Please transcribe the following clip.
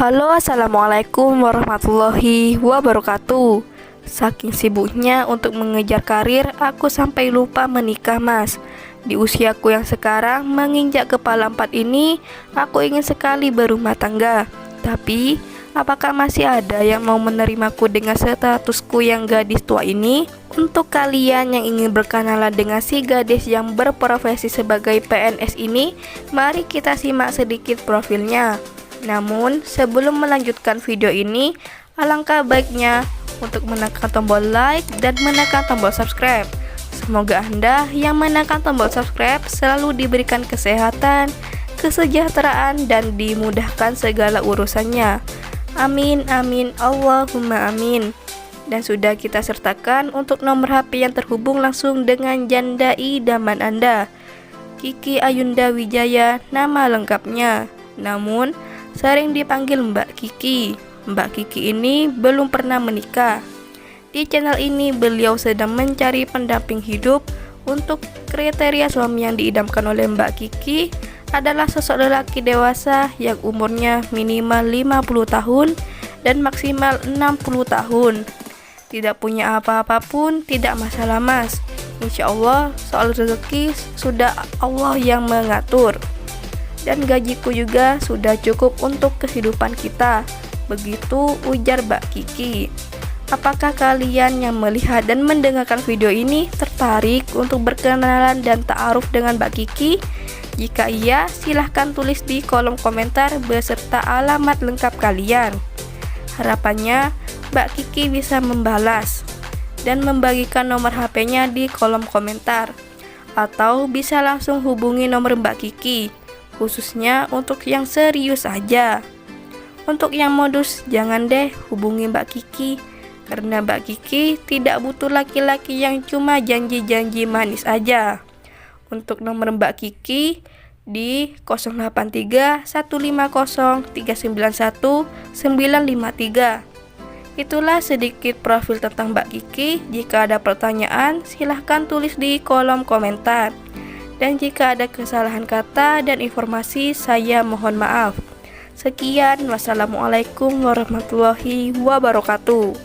Halo, assalamualaikum warahmatullahi wabarakatuh. Saking sibuknya untuk mengejar karir, aku sampai lupa menikah, Mas. Di usiaku yang sekarang menginjak kepala 4 ini, aku ingin sekali berumah tangga. Tapi, apakah masih ada yang mau menerimaku dengan statusku yang gadis tua ini? Untuk kalian yang ingin berkenalan dengan si gadis yang berprofesi sebagai PNS ini, mari kita simak sedikit profilnya. Namun, sebelum melanjutkan video ini, alangkah baiknya untuk menekan tombol like dan menekan tombol subscribe. Semoga Anda yang menekan tombol subscribe selalu diberikan kesehatan, kesejahteraan, dan dimudahkan segala urusannya. Amin, amin, Allahumma amin. Dan sudah kita sertakan untuk nomor HP yang terhubung langsung dengan janda idaman Anda, Kiki Ayunda Wijaya, nama lengkapnya. Namun, sering dipanggil Mbak Kiki. Mbak Kiki ini belum pernah menikah. Di channel ini beliau sedang mencari pendamping hidup. Untuk kriteria suami yang diidamkan oleh Mbak Kiki adalah sosok lelaki dewasa yang umurnya minimal 50 tahun dan maksimal 60 tahun. Tidak punya apa-apa pun tidak masalah, Mas. Insya Allah soal rezeki sudah Allah yang mengatur. Dan gajiku juga sudah cukup untuk kehidupan kita. Begitu ujar Mbak Kiki. Apakah kalian yang melihat dan mendengarkan video ini tertarik untuk berkenalan dan ta'aruf dengan Mbak Kiki? Jika iya, silahkan tulis di kolom komentar beserta alamat lengkap kalian. Harapannya Mbak Kiki bisa membalas dan membagikan nomor HP-nya di kolom komentar, atau bisa langsung hubungi nomor Mbak Kiki, khususnya untuk yang serius aja. Untuk yang modus jangan deh hubungi Mbak Kiki, karena Mbak Kiki tidak butuh laki-laki yang cuma janji-janji manis aja. Untuk nomor Mbak Kiki di 083 150 391 953. Itulah sedikit profil tentang Mbak Kiki. Jika ada pertanyaan, silahkan tulis di kolom komentar. Dan jika ada kesalahan kata dan informasi, saya mohon maaf. Sekian, wassalamualaikum warahmatullahi wabarakatuh.